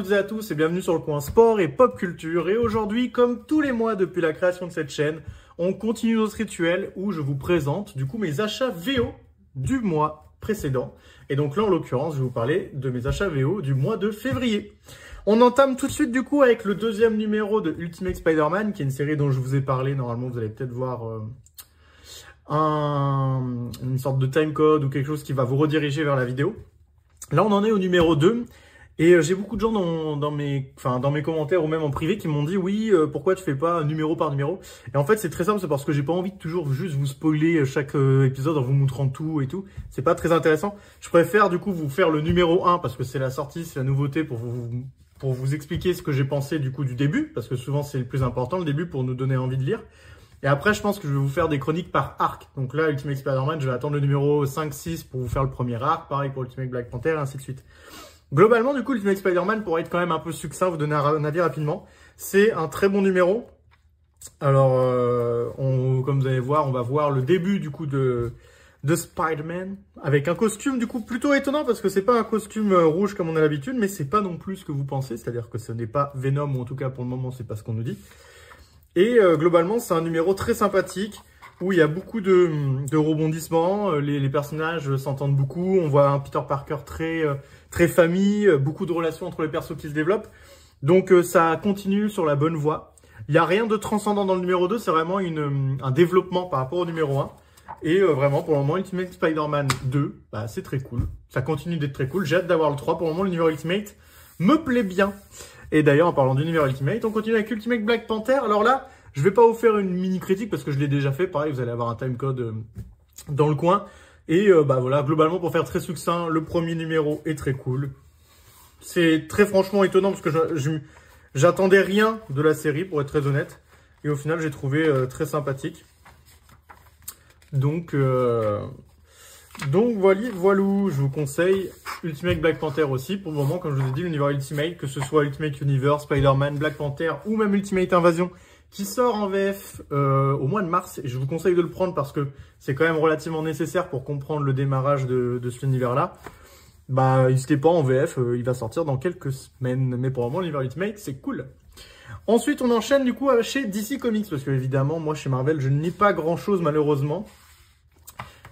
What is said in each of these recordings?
toutes et à tous et bienvenue sur le coin sport et pop culture. Et aujourd'hui, comme tous les mois depuis la création de cette chaîne, on continue notre rituel où je vous présente du coup mes achats VO du mois précédent. Et donc là, en l'occurrence, je vais vous parler de mes achats VO du mois de février. On entame tout de suite du coup avec le deuxième numéro de Ultimate Spider-Man, qui est une série dont je vous ai parlé. Normalement, vous allez peut-être voir une sorte de timecode ou quelque chose qui va vous rediriger vers la vidéo. Là, on en est au numéro 2. Et j'ai beaucoup de gens dans mes commentaires ou même en privé qui m'ont dit oui, pourquoi tu fais pas numéro par numéro? Et en fait, c'est très simple, c'est parce que j'ai pas envie de toujours juste vous spoiler chaque épisode en vous montrant tout et tout. C'est pas très intéressant. Je préfère du coup vous faire le numéro 1 parce que c'est la sortie, c'est la nouveauté pour vous expliquer ce que j'ai pensé du coup du début, parce que souvent c'est le plus important, le début, pour nous donner envie de lire. Et après, je pense que je vais vous faire des chroniques par arc. Donc là, Ultimate Spider-Man, je vais attendre le numéro 5-6 pour vous faire le premier arc. Pareil pour Ultimate Black Panther, et ainsi de suite. Globalement, du coup, Ultimate Spider-Man, pour être quand même un peu succinct, vous donner un avis rapidement, c'est un très bon numéro. Alors, comme vous allez voir, on va voir le début du coup de Spider-Man, avec un costume du coup plutôt étonnant, parce que c'est pas un costume rouge comme on a l'habitude, mais c'est pas non plus ce que vous pensez, c'est-à-dire que ce n'est pas Venom, ou en tout cas pour le moment, c'est pas ce qu'on nous dit. Et globalement, c'est un numéro très sympathique, où il y a beaucoup de rebondissements, les personnages s'entendent beaucoup, on voit un Peter Parker très famille, beaucoup de relations entre les persos qui se développent. Donc ça continue sur la bonne voie. Il n'y a rien de transcendant dans le numéro 2, c'est vraiment un développement par rapport au numéro 1. Et vraiment, pour le moment, Ultimate Spider-Man 2, bah, c'est très cool. Ça continue d'être très cool. J'ai hâte d'avoir le 3. Pour le moment, le numéro Ultimate me plaît bien. Et d'ailleurs, en parlant du numéro Ultimate, on continue avec Ultimate Black Panther. Alors là, je vais pas vous faire une mini critique parce que je l'ai déjà fait. Pareil, vous allez avoir un timecode dans le coin. Et bah voilà, globalement, pour faire très succinct, le premier numéro est très cool. C'est très franchement étonnant parce que j'attendais rien de la série, pour être très honnête. Et au final, j'ai trouvé très sympathique. Donc voilà, je vous conseille Ultimate Black Panther aussi. Pour le moment, comme je vous ai dit, l'univers Ultimate, que ce soit Ultimate Universe, Spider-Man, Black Panther ou même Ultimate Invasion, qui sort en VF au mois de mars. Et je vous conseille de le prendre parce que c'est quand même relativement nécessaire pour comprendre le démarrage de cet univers-là. Bah, n'hésitez pas, en VF, il va sortir dans quelques semaines. Mais pour le moment, l'univers Ultimate, c'est cool. Ensuite, on enchaîne du coup chez DC Comics, parce que évidemment, moi, chez Marvel, je n'ai pas grand-chose, malheureusement.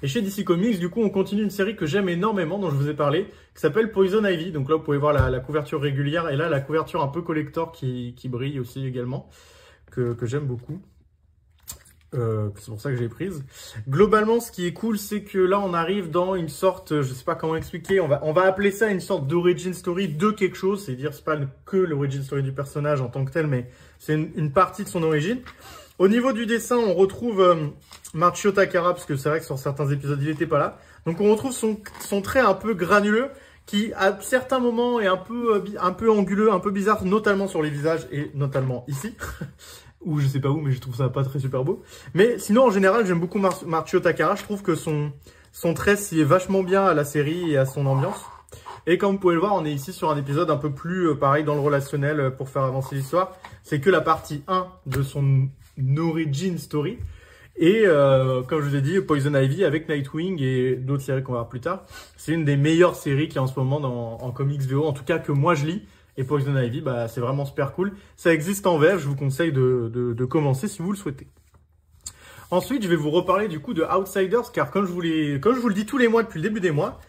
Et chez DC Comics, du coup, on continue une série que j'aime énormément, dont je vous ai parlé, qui s'appelle Poison Ivy. Donc là, vous pouvez voir la couverture régulière, et là, la couverture un peu collector qui brille aussi également, que j'aime beaucoup. C'est pour ça que j'ai prise. Globalement, ce qui est cool, c'est que là, on arrive dans une sorte, je sais pas comment expliquer, on va appeler ça une sorte d'origin story de quelque chose. C'est-à-dire, c'est pas que l'origin story du personnage en tant que tel, mais c'est une partie de son origine. Au niveau du dessin, on retrouve Marcio Takara, parce que c'est vrai que sur certains épisodes, il n'était pas là. Donc, on retrouve son trait un peu granuleux, qui à certains moments est un peu anguleux, un peu bizarre, notamment sur les visages et notamment ici. Ou je sais pas où, mais je trouve ça pas très super beau. Mais sinon, en général, j'aime beaucoup Marcio Takara. Je trouve que son trait s'y est vachement bien à la série et à son ambiance. Et comme vous pouvez le voir, on est ici sur un épisode un peu plus pareil dans le relationnel pour faire avancer l'histoire. C'est que la partie 1 de son origin story. Et comme je vous ai dit, Poison Ivy avec Nightwing et d'autres séries qu'on va voir plus tard. C'est une des meilleures séries qu'il y a en ce moment en comics VO, en tout cas que moi je lis. Et Poison Ivy, bah, c'est vraiment super cool. Ça existe en VF, je vous conseille de commencer si vous le souhaitez. Ensuite, je vais vous reparler du coup de Outsiders, car comme je vous le dis tous les mois depuis le début des mois,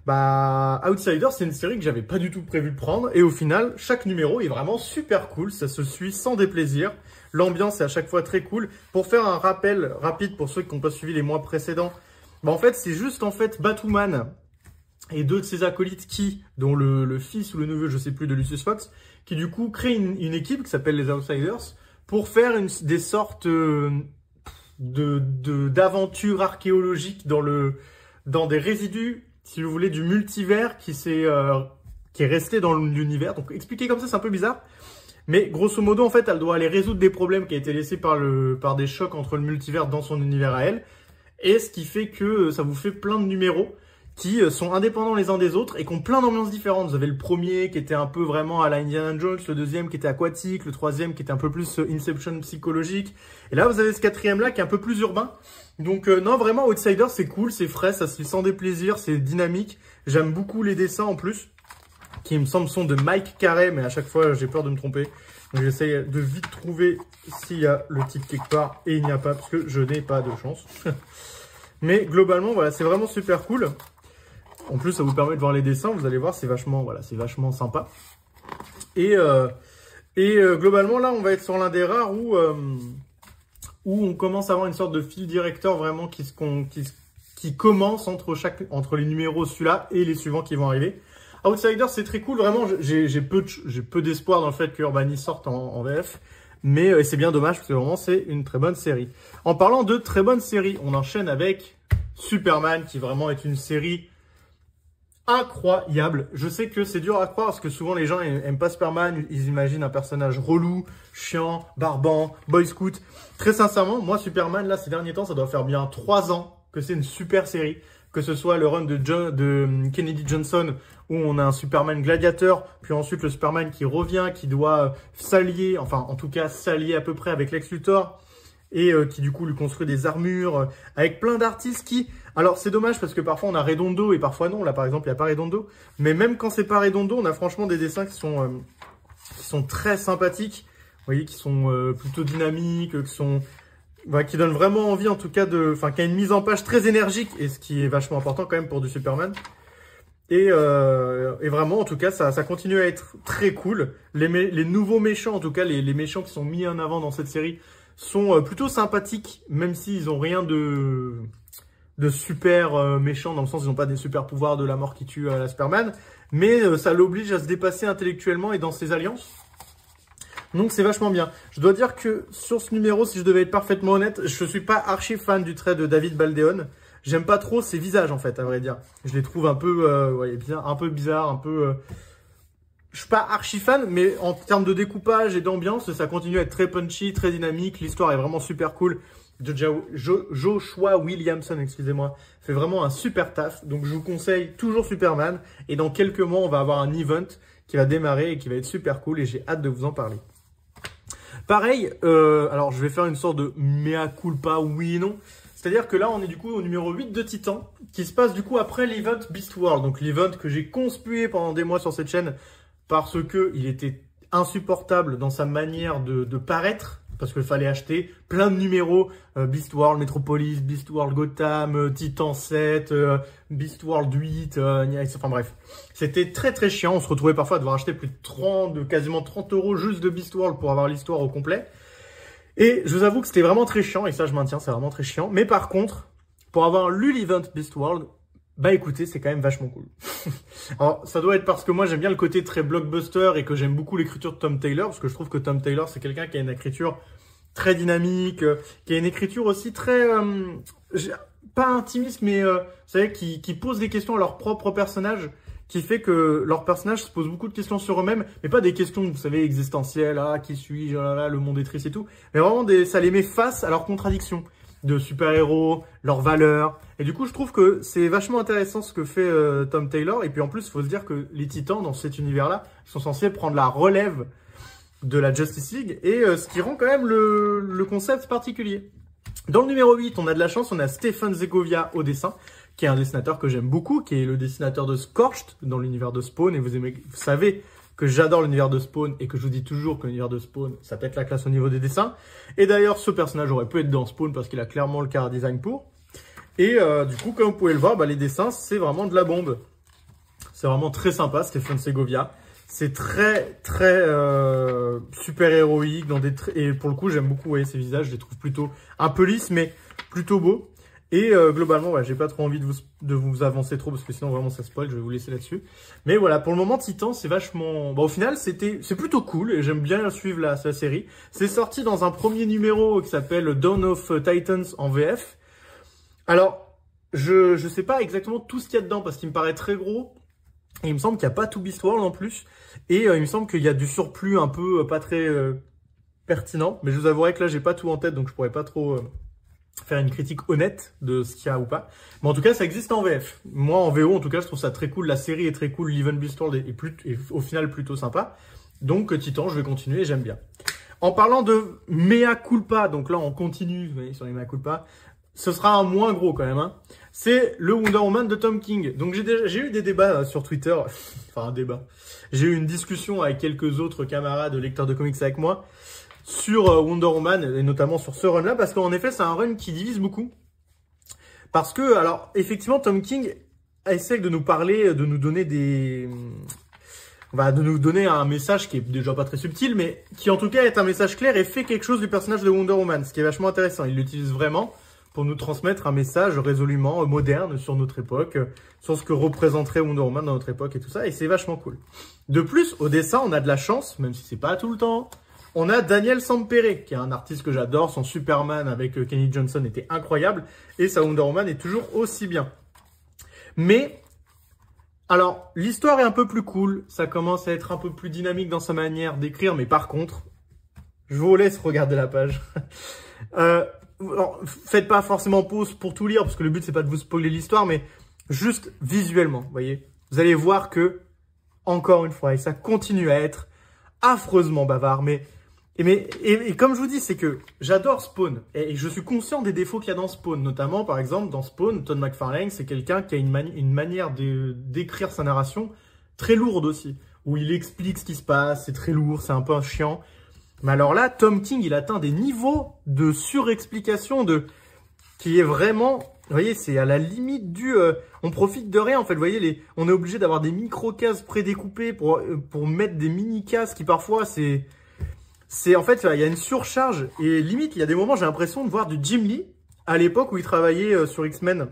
bah, Outsiders, c'est une série que j'avais pas du tout prévu de prendre. Et au final, chaque numéro est vraiment super cool. Ça se suit sans déplaisir. L'ambiance est à chaque fois très cool. Pour faire un rappel rapide pour ceux qui n'ont pas suivi les mois précédents, bah, en fait, c'est juste en fait Batwoman et deux de ses acolytes dont le fils ou le neveu, je sais plus, de Lucius Fox, qui du coup créent une équipe qui s'appelle les Outsiders pour faire des sortes d'aventures archéologiques dans des résidus, si vous voulez, du multivers qui est resté dans l'univers. Donc expliqué comme ça, c'est un peu bizarre. Mais grosso modo, en fait, elle doit aller résoudre des problèmes qui ont été laissés par des chocs entre le multivers dans son univers à elle. Et ce qui fait que ça vous fait plein de numéros qui sont indépendants les uns des autres et qui ont plein d'ambiances différentes. Vous avez le premier qui était un peu vraiment à la Indiana Jones, le deuxième qui était aquatique, le troisième qui était un peu plus Inception psychologique. Et là, vous avez ce quatrième là qui est un peu plus urbain. Donc non, vraiment, Outsiders, c'est cool, c'est frais, ça se lit sans déplaisir, c'est dynamique. J'aime beaucoup les dessins en plus. qui il me semble sont de Mike Carey, mais à chaque fois j'ai peur de me tromper. Donc j'essaie de vite trouver s'il y a le titre quelque part, et il n'y a pas, parce que je n'ai pas de chance. Mais globalement, voilà, c'est vraiment super cool. En plus, ça vous permet de voir les dessins, vous allez voir, c'est vachement, voilà, c'est vachement sympa. Et globalement, là, on va être sur l'un des rares où on commence à avoir une sorte de fil directeur vraiment qui commence entre les numéros celui-là et les suivants qui vont arriver. Outsider, c'est très cool, vraiment, j'ai peu d'espoir dans le fait que Urbanis sorte en VF, mais c'est bien dommage parce que vraiment, c'est une très bonne série. En parlant de très bonne série, on enchaîne avec Superman, qui vraiment est une série incroyable. Je sais que c'est dur à croire parce que souvent les gens aiment pas Superman, ils imaginent un personnage relou, chiant, barbant, boy scout. Très sincèrement, moi Superman, là ces derniers temps, ça doit faire bien 3 ans que c'est une super série. Que ce soit le run de Kennedy Johnson où on a un Superman gladiateur, puis ensuite le Superman qui revient, qui doit s'allier, enfin en tout cas s'allier à peu près avec Lex Luthor, et qui du coup lui construit des armures, avec plein d'artistes qui... Alors c'est dommage parce que parfois on a Redondo et parfois non, là par exemple il n'y a pas Redondo, mais même quand c'est pas Redondo, on a franchement des dessins qui sont très sympathiques, vous voyez, qui sont plutôt dynamiques, qui donnent vraiment envie en tout cas qui a une mise en page très énergique, et ce qui est vachement important quand même pour du Superman. Et vraiment, en tout cas, ça continue à être très cool. Les nouveaux méchants, en tout cas, les méchants qui sont mis en avant dans cette série sont plutôt sympathiques, même s'ils n'ont rien de super méchant, dans le sens ils n'ont pas des super pouvoirs de la mort qui tue la Superman, mais ça l'oblige à se dépasser intellectuellement et dans ses alliances. Donc c'est vachement bien. Je dois dire que sur ce numéro, si je devais être parfaitement honnête, je suis pas archi fan du trait de David Baldeón. J'aime pas trop ses visages en fait, à vrai dire. Je les trouve un peu bizarres, un peu... Je suis pas archi fan, mais en termes de découpage et d'ambiance, ça continue à être très punchy, très dynamique. L'histoire est vraiment super cool. Joshua Williamson, excusez-moi, fait vraiment un super taf. Donc je vous conseille toujours Superman. Et dans quelques mois, on va avoir un event qui va démarrer et qui va être super cool. Et j'ai hâte de vous en parler. Pareil, alors je vais faire une sorte de mea culpa, oui et non. C'est-à-dire que là, on est du coup au numéro 8 de Titan, qui se passe du coup après l'event Beast World. Donc l'event que j'ai conspué pendant des mois sur cette chaîne parce que il était insupportable dans sa manière de paraître. Parce qu'il fallait acheter plein de numéros, Beast World Metropolis, Beast World Gotham, Titan 7, Beast World 8, enfin bref. C'était très très chiant, on se retrouvait parfois à devoir acheter plus de quasiment 30 € juste de Beast World pour avoir l'histoire au complet. Et je vous avoue que c'était vraiment très chiant, et ça je maintiens, c'est vraiment très chiant. Mais par contre, pour avoir lu l'event Beast World, bah écoutez, c'est quand même vachement cool. Alors ça doit être parce que moi j'aime bien le côté très blockbuster et que j'aime beaucoup l'écriture de Tom Taylor, parce que je trouve que Tom Taylor c'est quelqu'un qui a une écriture très dynamique, qui a une écriture aussi très, pas intimiste, mais vous savez, qui pose des questions à leur propre personnage, qui fait que leurs personnages se posent beaucoup de questions sur eux-mêmes, mais pas des questions, vous savez, existentielles, ah, qui suis-je, oh là là, le monde est triste et tout, mais vraiment ça les met face à leurs contradictions de super-héros, leurs valeurs. Et du coup, je trouve que c'est vachement intéressant ce que fait Tom Taylor. Et puis en plus, il faut se dire que les Titans, dans cet univers-là, sont censés prendre la relève de la Justice League. Et ce qui rend quand même le concept particulier. Dans le numéro 8, on a de la chance, on a Stephen Segovia au dessin, qui est un dessinateur que j'aime beaucoup, qui est le dessinateur de Scorched dans l'univers de Spawn. Et vous savez que j'adore l'univers de Spawn et que je vous dis toujours que l'univers de Spawn, ça pète la classe au niveau des dessins. Et d'ailleurs, ce personnage aurait pu être dans Spawn parce qu'il a clairement le chara design pour. Et du coup, comme vous pouvez le voir, bah, les dessins, c'est vraiment de la bombe. C'est vraiment très sympa, Stephen Segovia. C'est très, très super-héroïque. Et pour le coup, j'aime beaucoup ces visages. Je les trouve plutôt un peu lisses, mais plutôt beaux. Et globalement, ouais, j'ai pas trop envie de vous avancer trop parce que sinon vraiment ça spoil, je vais vous laisser là-dessus. Mais voilà, pour le moment, Titan, c'est vachement... Bon, au final, c'est plutôt cool et j'aime bien suivre la série. C'est sorti dans un premier numéro qui s'appelle Dawn of Titans en VF. Alors, je sais pas exactement tout ce qu'il y a dedans parce qu'il me paraît très gros. Et il me semble qu'il n'y a pas tout Beast World en plus. Et il me semble qu'il y a du surplus un peu pas très pertinent. Mais je vous avouerai que là, j'ai pas tout en tête, donc je pourrais pas trop... faire une critique honnête de ce qu'il y a ou pas. Mais en tout cas, ça existe en VF. Moi, en VO, en tout cas, je trouve ça très cool. La série est très cool. L'Event Beast World est au final plutôt sympa. Donc, Titan, je vais continuer. J'aime bien. En parlant de mea culpa, donc là, on continue, vous voyez, sur les mea culpa. ce sera un moins gros quand même, hein. C'est le Wonder Woman de Tom King. Donc j'ai eu des débats sur Twitter, enfin un débat. J'ai eu une discussion avec quelques autres camarades lecteurs de comics avec moi sur Wonder Woman et notamment sur ce run-là parce qu'en effet c'est un run qui divise beaucoup. Parce que, alors effectivement Tom King essaie de nous parler, de nous donner de nous donner un message qui est déjà pas très subtil, mais qui en tout cas est un message clair et fait quelque chose du personnage de Wonder Woman, ce qui est vachement intéressant. Il l'utilise vraiment pour nous transmettre un message résolument moderne sur notre époque, sur ce que représenterait Wonder Woman dans notre époque et tout ça, et c'est vachement cool. De plus, au dessin, on a de la chance, même si c'est pas tout le temps, on a Daniel Sampere, qui est un artiste que j'adore, son Superman avec Kenny Johnson était incroyable, et sa Wonder Woman est toujours aussi bien. Mais, alors, l'histoire est un peu plus cool, ça commence à être un peu plus dynamique dans sa manière d'écrire, mais par contre, je vous laisse regarder la page. Alors, faites pas forcément pause pour tout lire, parce que le but c'est pas de vous spoiler l'histoire, mais juste visuellement, vous voyez. Vous allez voir que, encore une fois, et ça continue à être affreusement bavard, mais comme je vous dis, c'est que j'adore Spawn, et je suis conscient des défauts qu'il y a dans Spawn, notamment, par exemple, dans Spawn, Todd McFarlane, c'est quelqu'un qui a une manière d'écrire sa narration très lourde aussi, où il explique ce qui se passe, c'est très lourd, c'est un peu chiant. Mais alors là, Tom King, il atteint des niveaux de surexplication qui est vraiment, vous voyez, c'est à la limite du, on profite de rien en fait. Vous voyez, on est obligé d'avoir des micro-cases prédécoupées pour mettre des mini-cases qui parfois c'est en fait, il y a une surcharge et limite, il y a des moments, j'ai l'impression de voir du Jim Lee à l'époque où il travaillait sur X-Men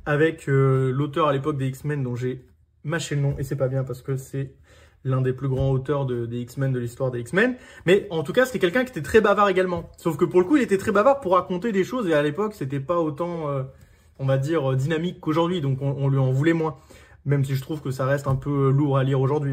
avec l'auteur à l'époque des X-Men dont j'ai mâché le nom et c'est pas bien parce que c'est l'un des plus grands auteurs des X-Men, de l'histoire des X-Men. Mais en tout cas, c'était quelqu'un qui était très bavard également. Sauf que pour le coup, il était très bavard pour raconter des choses. Et à l'époque, c'était pas autant, on va dire, dynamique qu'aujourd'hui. Donc, on lui en voulait moins. Même si je trouve que ça reste un peu lourd à lire aujourd'hui.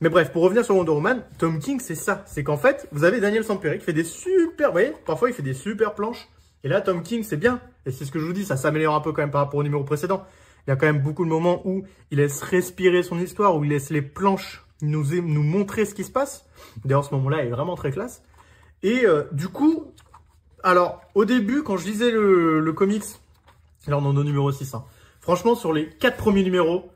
Mais bref, pour revenir sur Wonder Woman, Tom King, c'est ça. C'est qu'en fait, vous avez Daniel Sampere qui fait des super... Vous voyez, parfois, il fait des super planches. Et là, Tom King, c'est bien. Et c'est ce que je vous dis, ça s'améliore un peu quand même par rapport au numéro précédent. Il y a quand même beaucoup de moments où il laisse respirer son histoire, où il laisse les planches nous montrer ce qui se passe. D'ailleurs, ce moment-là est vraiment très classe. Et du coup, alors, au début, quand je lisais le comics, là, on en est au numéro 6, hein, franchement, sur les 4 premiers numéros,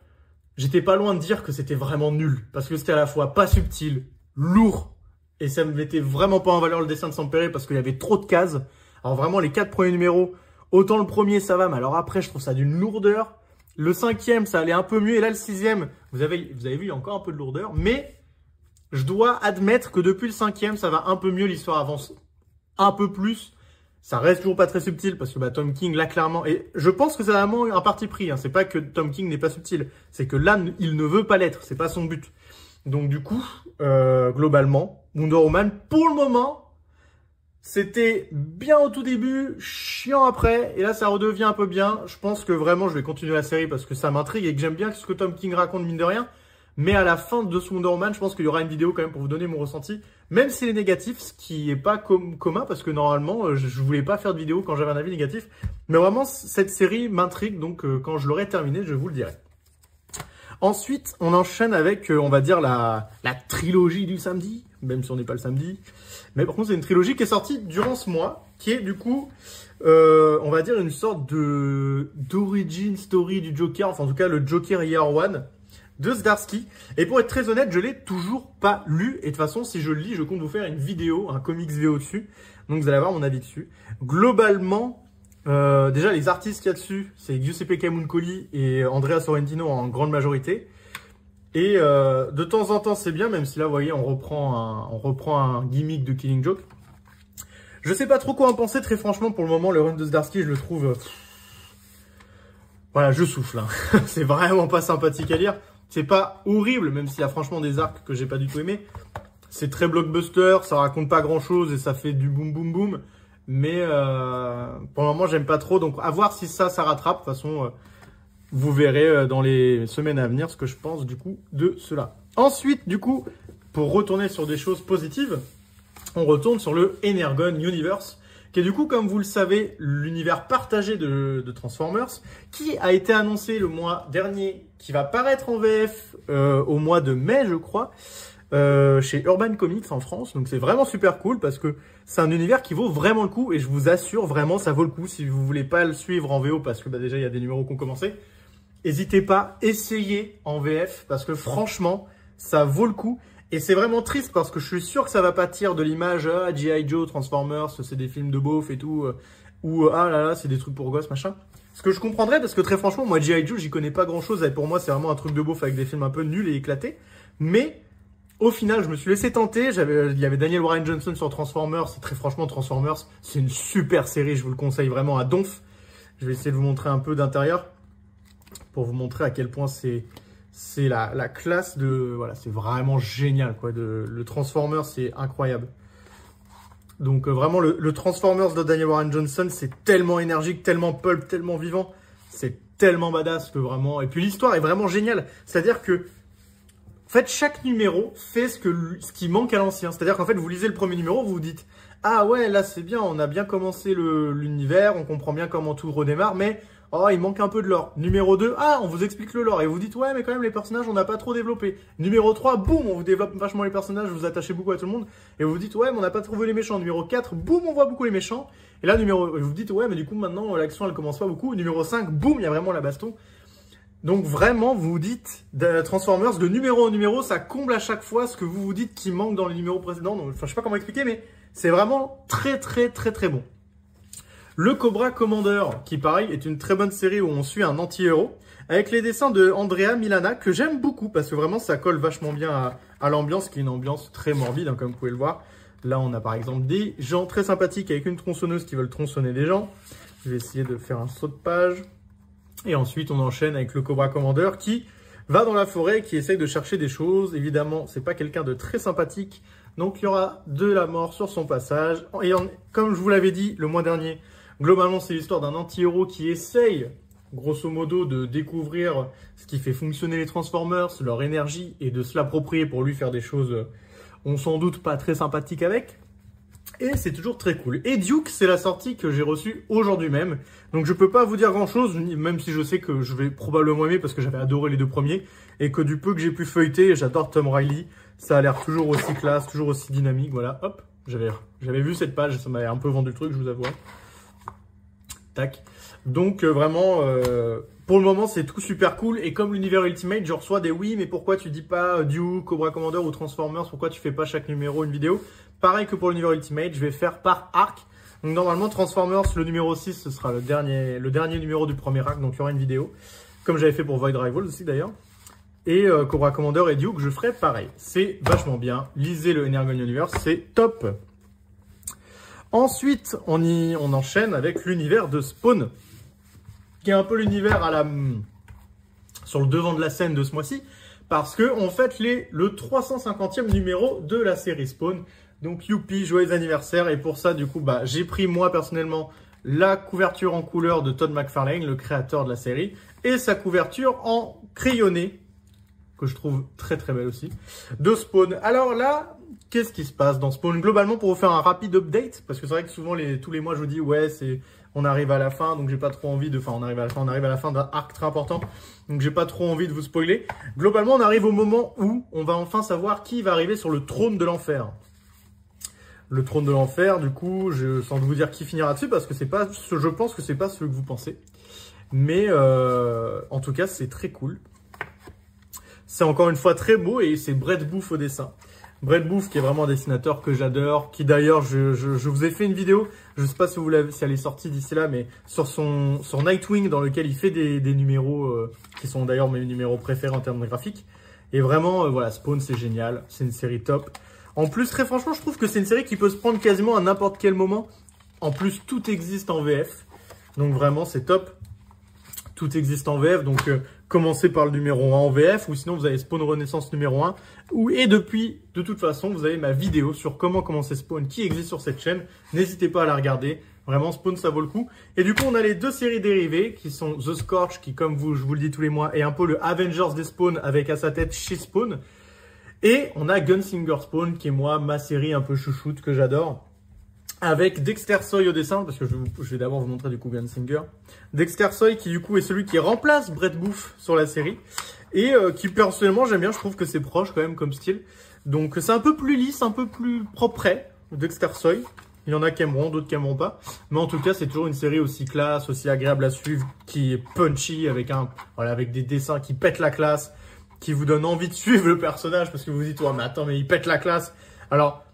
j'étais pas loin de dire que c'était vraiment nul. Parce que c'était à la fois pas subtil, lourd, et ça me mettait vraiment pas en valeur le dessin de Sampere parce qu'il y avait trop de cases. Alors vraiment, les 4 premiers numéros, autant le premier, ça va, mais alors après, je trouve ça d'une lourdeur. Le 5e, ça allait un peu mieux. Et là, le 6e, vous avez vu, il y a encore un peu de lourdeur. Mais je dois admettre que depuis le 5e, ça va un peu mieux. L'histoire avance un peu plus. Ça reste toujours pas très subtil parce que Tom King, là, clairement... Et je pense que c'est vraiment un parti pris. Hein. C'est pas que Tom King n'est pas subtil. C'est que là, il ne veut pas l'être. C'est pas son but. Donc, du coup, globalement, Wonder Woman, pour le moment... C'était bien au tout début, chiant après, et là ça redevient un peu bien. Je pense que vraiment je vais continuer la série parce que ça m'intrigue et que j'aime bien ce que Tom King raconte mine de rien. Mais à la fin de ce Wonder Woman, je pense qu'il y aura une vidéo quand même pour vous donner mon ressenti. Même s'il est négatif, ce qui est pas commun parce que normalement je voulais pas faire de vidéo quand j'avais un avis négatif. Mais vraiment cette série m'intrigue, donc quand je l'aurai terminée, je vous le dirai. Ensuite, on enchaîne avec, on va dire, la trilogie du samedi, même si on n'est pas le samedi. Mais par contre, c'est une trilogie qui est sortie durant ce mois, qui est du coup, on va dire, une sorte d'origin story du Joker, enfin en tout cas le Joker Year One de Zdarsky. Et pour être très honnête, je l'ai toujours pas lu. Et de toute façon, si je le lis, je compte vous faire une vidéo, un comics VO dessus. Donc vous allez avoir mon avis dessus. Globalement... déjà, les artistes qu'il y a dessus, c'est Giuseppe Camuncoli et Andrea Sorrentino en grande majorité. Et de temps en temps, c'est bien, même si là, vous voyez, on reprend un gimmick de Killing Joke. Je sais pas trop quoi en penser, très franchement, pour le moment, le run de Zdarsky, je le trouve... Voilà, je souffle. Hein. C'est vraiment pas sympathique à lire. C'est pas horrible, même s'il y a franchement des arcs que j'ai pas du tout aimé. C'est très blockbuster, ça raconte pas grand-chose et ça fait du boum boum boum. Mais pour le moment, j'aime pas trop. Donc, à voir si ça rattrape. De toute façon, vous verrez dans les semaines à venir ce que je pense du coup de cela. Ensuite, du coup, pour retourner sur des choses positives, on retourne sur le Energon Universe, qui est du coup, comme vous le savez, l'univers partagé de Transformers, qui a été annoncé le mois dernier, qui va paraître en VF au mois de mai, je crois. chez Urban Comics en France. Donc c'est vraiment super cool parce que c'est un univers qui vaut vraiment le coup et je vous assure vraiment ça vaut le coup si vous voulez pas le suivre en VO parce que bah, déjà il y a des numéros qui ont commencé. N'hésitez pas, essayez en VF parce que franchement ça vaut le coup. Et c'est vraiment triste parce que je suis sûr que ça va pâtir de l'image G.I. Joe, Transformers, c'est des films de beauf et tout, ou ah là là, c'est des trucs pour gosses, machin. Ce que je comprendrais parce que très franchement, moi G.I. Joe, j'y connais pas grand chose et pour moi c'est vraiment un truc de beauf avec des films un peu nuls et éclatés. Mais au final, je me suis laissé tenter. Il y avait Daniel Warren Johnson sur Transformers. C'est très franchement, Transformers, c'est une super série. Je vous le conseille vraiment à donf. Je vais essayer de vous montrer un peu d'intérieur pour vous montrer à quel point c'est la classe de... Voilà, c'est vraiment génial, quoi. Le Transformers, c'est incroyable. Donc vraiment, le Transformers de Daniel Warren Johnson, c'est tellement énergique, tellement pulp, tellement vivant. C'est tellement badass que vraiment... Et puis l'histoire est vraiment géniale. C'est-à-dire que en fait, chaque numéro fait ce qui manque à l'ancien. C'est-à-dire qu'en fait, vous lisez le premier numéro, vous vous dites « Ah ouais, là c'est bien, on a bien commencé l'univers, on comprend bien comment tout redémarre, mais oh, il manque un peu de lore. » Numéro 2, ah, on vous explique le lore. Et vous dites « Ouais, mais quand même, les personnages, on n'a pas trop développé. » Numéro 3, boum, on vous développe vachement les personnages, vous attachez beaucoup à tout le monde. Et vous vous dites « Ouais, mais on n'a pas trouvé les méchants. » Numéro 4, boum, on voit beaucoup les méchants. Et là, vous vous dites « Ouais, mais du coup, maintenant, l'action, elle commence pas beaucoup. » Numéro 5, boum, il y a vraiment la baston. Donc vraiment, vous vous dites, Transformers, de numéro en numéro, ça comble à chaque fois ce que vous vous dites qui manque dans les numéros précédents. Donc, enfin, je sais pas comment expliquer, mais c'est vraiment très bon. Le Cobra Commander, qui pareil, est une très bonne série où on suit un anti-héros, avec les dessins de Andrea Milana, que j'aime beaucoup, parce que vraiment, ça colle vachement bien à l'ambiance, qui est une ambiance très morbide, hein, comme vous pouvez le voir. Là, on a par exemple des gens très sympathiques avec une tronçonneuse qui veulent tronçonner des gens. Je vais essayer de faire un saut de page. Et ensuite, on enchaîne avec le Cobra Commander qui va dans la forêt, qui essaye de chercher des choses. Évidemment, c'est pas quelqu'un de très sympathique. Donc, il y aura de la mort sur son passage. Et comme je vous l'avais dit le mois dernier, globalement, c'est l'histoire d'un anti-héros qui essaye, grosso modo, de découvrir ce qui fait fonctionner les Transformers, leur énergie, et de se l'approprier pour lui faire des choses, on s'en doute, pas très sympathiques avec. Et c'est toujours très cool. Et Duke, c'est la sortie que j'ai reçue aujourd'hui même. Donc je peux pas vous dire grand chose, même si je sais que je vais probablement aimer parce que j'avais adoré les deux premiers. Et que du peu que j'ai pu feuilleter, j'adore Tom Riley. Ça a l'air toujours aussi classe, toujours aussi dynamique. Voilà, hop, j'avais vu cette page, ça m'avait un peu vendu le truc, je vous avoue. Tac. Donc vraiment, pour le moment, c'est tout super cool. Et comme l'univers Ultimate, je reçois des oui, mais pourquoi tu dis pas Duke, Cobra Commander ou Transformers? Pourquoi tu fais pas chaque numéro une vidéo? Pareil que pour l'univers Ultimate, je vais faire par arc. Donc normalement, Transformers, le numéro 6, ce sera le dernier numéro du premier arc. Donc il y aura une vidéo, comme j'avais fait pour Void Rivals aussi d'ailleurs. Et Cobra Commander et Duke, je ferai pareil. C'est vachement bien. Lisez le Energon Universe, c'est top. Ensuite, on enchaîne avec l'univers de Spawn, qui est un peu l'univers sur le devant de la scène de ce mois-ci, parce qu'on fête le 350e numéro de la série Spawn. Donc youpi, joyeux anniversaire. Et pour ça, du coup, j'ai pris moi personnellement la couverture en couleur de Todd McFarlane, le créateur de la série, et sa couverture en crayonné, que je trouve très belle aussi, de Spawn. Alors là, qu'est-ce qui se passe dans Spawn? Globalement, pour vous faire un rapide update, parce que c'est vrai que souvent, tous les mois, je vous dis, ouais, on arrive à la fin, donc j'ai pas trop envie de... Enfin, on arrive à la fin d'un arc très important, donc j'ai pas trop envie de vous spoiler. Globalement, on arrive au moment où on va enfin savoir qui va arriver sur le trône de l'enfer. Le trône de l'enfer, du coup, sans vous dire qui finira dessus, parce que je pense que c'est pas ce que vous pensez. Mais en tout cas, c'est très cool. C'est encore une fois très beau et c'est Brett Booth au dessin. Brett Booth qui est vraiment un dessinateur que j'adore, qui d'ailleurs, je vous ai fait une vidéo, je sais pas si elle est sortie d'ici là, mais sur Nightwing, dans lequel il fait des numéros qui sont d'ailleurs mes numéros préférés en termes de graphique. Et vraiment, voilà, Spawn, c'est génial, c'est une série top. En plus, très franchement, je trouve que c'est une série qui peut se prendre quasiment à n'importe quel moment. En plus, tout existe en VF, donc vraiment, c'est top. Tout existe en VF, donc commencez par le numéro 1 en VF, ou sinon vous avez Spawn Renaissance numéro 1. Et depuis, de toute façon, vous avez ma vidéo sur comment commencer Spawn qui existe sur cette chaîne. N'hésitez pas à la regarder. Vraiment, Spawn, ça vaut le coup. Et du coup, on a les deux séries dérivées qui sont The Scorch, qui, comme je vous le dis tous les mois, est un peu le Avengers des Spawn avec à sa tête She Spawn. Et on a Gunslinger Spawn, qui est moi, ma série un peu chouchoute que j'adore. Avec Dexter Soy au dessin, parce que je vais d'abord vous montrer du coup Gunslinger. Dexter Soy qui du coup est celui qui remplace Brett Booth sur la série. Et qui personnellement j'aime bien, je trouve que c'est proche quand même comme style. Donc c'est un peu plus lisse, un peu plus propre, Dexter Soy. Il y en a qui aimeront, d'autres qui aimeront pas. Mais en tout cas, c'est toujours une série aussi classe, aussi agréable à suivre, qui est punchy, avec avec des dessins qui pètent la classe, qui vous donnent envie de suivre le personnage, parce que vous vous dites, oh, mais attends, mais il pète la classe. Alors,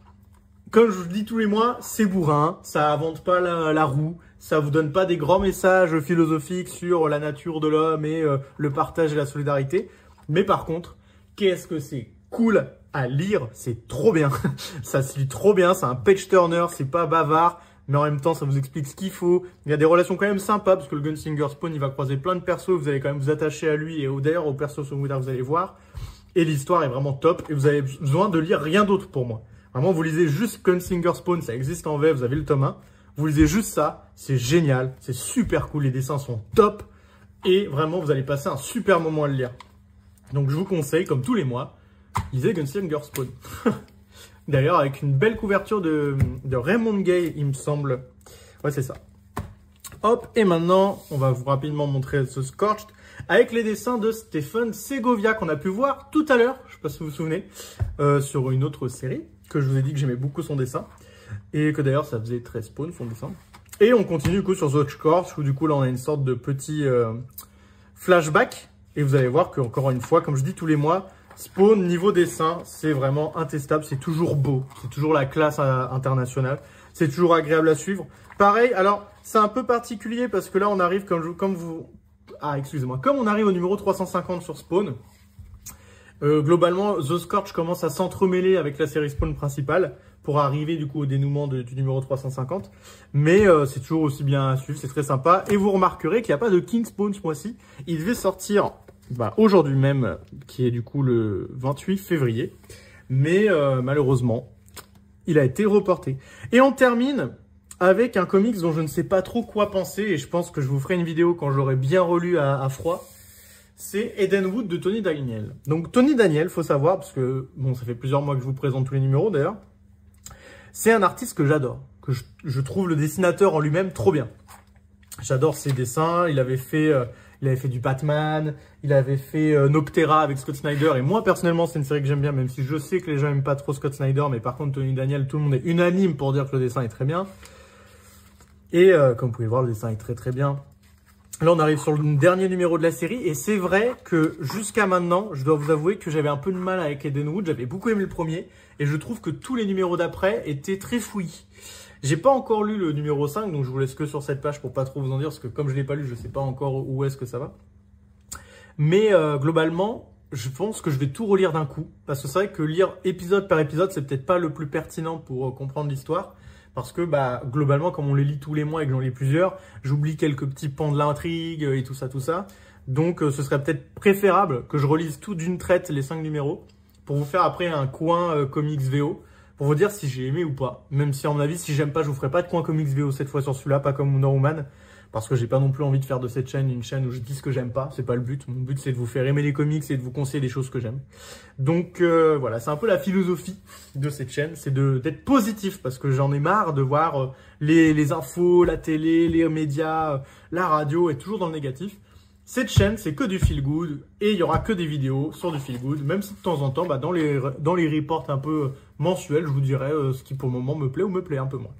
comme je vous le dis tous les mois, c'est bourrin, ça invente pas la roue, ça vous donne pas des grands messages philosophiques sur la nature de l'homme et le partage et la solidarité. Mais par contre, qu'est-ce que c'est cool à lire, c'est trop bien. Ça se lit trop bien, c'est un page turner, c'est pas bavard, mais en même temps, ça vous explique ce qu'il faut. Il y a des relations quand même sympas, parce que le Gunslinger Spawn, il va croiser plein de persos, vous allez quand même vous attacher à lui, et d'ailleurs aux persos secondaires, vous allez voir. Et l'histoire est vraiment top, et vous avez besoin de lire rien d'autre pour moi. Vraiment, vous lisez juste Gunslinger Spawn, ça existe en VF, vous avez le tome 1. Vous lisez juste ça, c'est génial, c'est super cool, les dessins sont top, et vraiment, vous allez passer un super moment à le lire. Donc je vous conseille, comme tous les mois, lisez Gunslinger Spawn. D'ailleurs, avec une belle couverture de Raymond Gay, il me semble. Ouais, c'est ça. Hop, et maintenant, on va vous rapidement montrer ce Scorched avec les dessins de Stephen Segovia qu'on a pu voir tout à l'heure, je ne sais pas si vous vous souvenez, sur une autre série, que je vous ai dit que j'aimais beaucoup son dessin, et que d'ailleurs, ça faisait très Spawn, son dessin. Et on continue du coup sur The Scorched, où du coup, là, on a une sorte de petit flashback, et vous allez voir qu'encore une fois, comme je dis tous les mois, Spawn, niveau dessin, c'est vraiment intestable, c'est toujours beau, c'est toujours la classe internationale, c'est toujours agréable à suivre. Pareil, alors, c'est un peu particulier parce que là, on arrive, comme on arrive au numéro 350 sur Spawn, globalement, The Scorch commence à s'entremêler avec la série Spawn principale pour arriver du coup au dénouement du numéro 350. Mais c'est toujours aussi bien à suivre, c'est très sympa. Et vous remarquerez qu'il n'y a pas de King Spawn ce mois-ci. Il devait sortir aujourd'hui même, qui est du coup le 28 février. Mais malheureusement, il a été reporté. Et on termine avec un comics dont je ne sais pas trop quoi penser. Et je pense que je vous ferai une vidéo quand je l'aurai bien relu à froid. C'est Edenwood de Tony Daniel. Donc Tony Daniel, faut savoir, parce que bon, ça fait plusieurs mois que je vous présente tous les numéros d'ailleurs. C'est un artiste que j'adore, que je trouve le dessinateur en lui-même trop bien. J'adore ses dessins, il avait fait du Batman, il avait fait Noctera avec Scott Snyder. Et moi, personnellement, c'est une série que j'aime bien, même si je sais que les gens n'aiment pas trop Scott Snyder. Mais par contre, Tony Daniel, tout le monde est unanime pour dire que le dessin est très bien. Et comme vous pouvez voir, le dessin est très très bien. Là, on arrive sur le dernier numéro de la série. Et c'est vrai que jusqu'à maintenant, je dois vous avouer que j'avais un peu de mal avec Edenwood. J'avais beaucoup aimé le premier. Et je trouve que tous les numéros d'après étaient très fouillis. J'ai pas encore lu le numéro 5, donc je vous laisse que sur cette page pour pas trop vous en dire, parce que comme je l'ai pas lu, je sais pas encore où est-ce que ça va. Mais globalement, je pense que je vais tout relire d'un coup. Parce que c'est vrai que lire épisode par épisode, c'est peut-être pas le plus pertinent pour comprendre l'histoire. Parce que globalement, comme on les lit tous les mois et que j'en lis plusieurs, j'oublie quelques petits pans de l'intrigue et tout ça, tout ça. Donc ce serait peut-être préférable que je relise tout d'une traite les 5 numéros pour vous faire après un coin comics VO pour vous dire si j'ai aimé ou pas. Même si à mon avis, si j'aime pas, je vous ferai pas de coin comics VO cette fois sur celui-là, pas comme Wonder Woman. Parce que j'ai pas non plus envie de faire de cette chaîne une chaîne où je dis ce que j'aime pas. C'est pas le but. Mon but, c'est de vous faire aimer les comics et de vous conseiller des choses que j'aime. Donc voilà, c'est un peu la philosophie de cette chaîne. C'est d'être positif parce que j'en ai marre de voir les infos, la télé, les médias, la radio être toujours dans le négatif. Cette chaîne, c'est que du feel good et il y aura que des vidéos sur du feel good. Même si de temps en temps, dans les reports un peu mensuels, je vous dirai ce qui pour le moment me plaît ou me plaît un peu moins.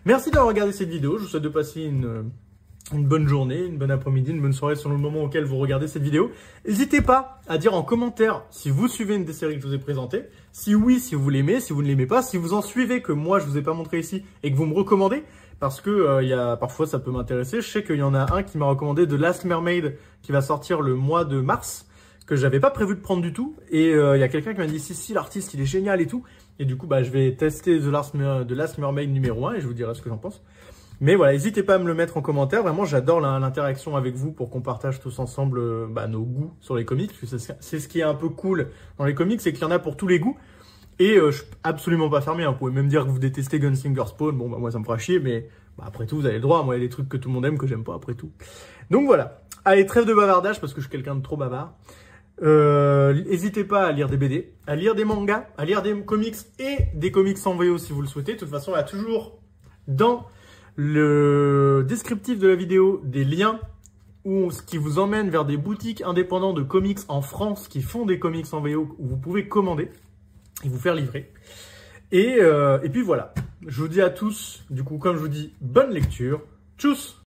Merci d'avoir regardé cette vidéo. Je vous souhaite de passer une bonne journée, une bonne après-midi, une bonne soirée selon le moment auquel vous regardez cette vidéo. N'hésitez pas à dire en commentaire si vous suivez une des séries que je vous ai présentées. Si oui, si vous l'aimez, si vous ne l'aimez pas, si vous en suivez que moi je vous ai pas montré ici et que vous me recommandez. Parce que parfois ça peut m'intéresser. Je sais qu'il y en a un qui m'a recommandé The Last Mermaid qui va sortir le mois de mars, que j'avais pas prévu de prendre du tout. Et il y a quelqu'un qui m'a dit si l'artiste il est génial et tout. Et du coup je vais tester The Last Mermaid numéro 1 et je vous dirai ce que j'en pense. Mais voilà, n'hésitez pas à me le mettre en commentaire. Vraiment, j'adore l'interaction avec vous pour qu'on partage tous ensemble nos goûts sur les comics. C'est ce qui est un peu cool dans les comics, c'est qu'il y en a pour tous les goûts. Et je suis absolument pas fermé. Vous pouvez même dire que vous détestez Gunslinger Spawn. Bon, moi, ça me fera chier, mais après tout, vous avez le droit. Moi, il y a des trucs que tout le monde aime que j'aime pas après tout. Donc voilà. Allez, trêve de bavardage parce que je suis quelqu'un de trop bavard. N'hésitez pas à lire des BD, à lire des mangas, à lire des comics et des comics en VO si vous le souhaitez. De toute façon, il y a toujours dans le descriptif de la vidéo des liens qui vous emmènent vers des boutiques indépendantes de comics en France qui font des comics en VO où vous pouvez commander. et vous faire livrer. Et puis voilà, je vous dis à tous, du coup, comme je vous dis, bonne lecture. Tchuss!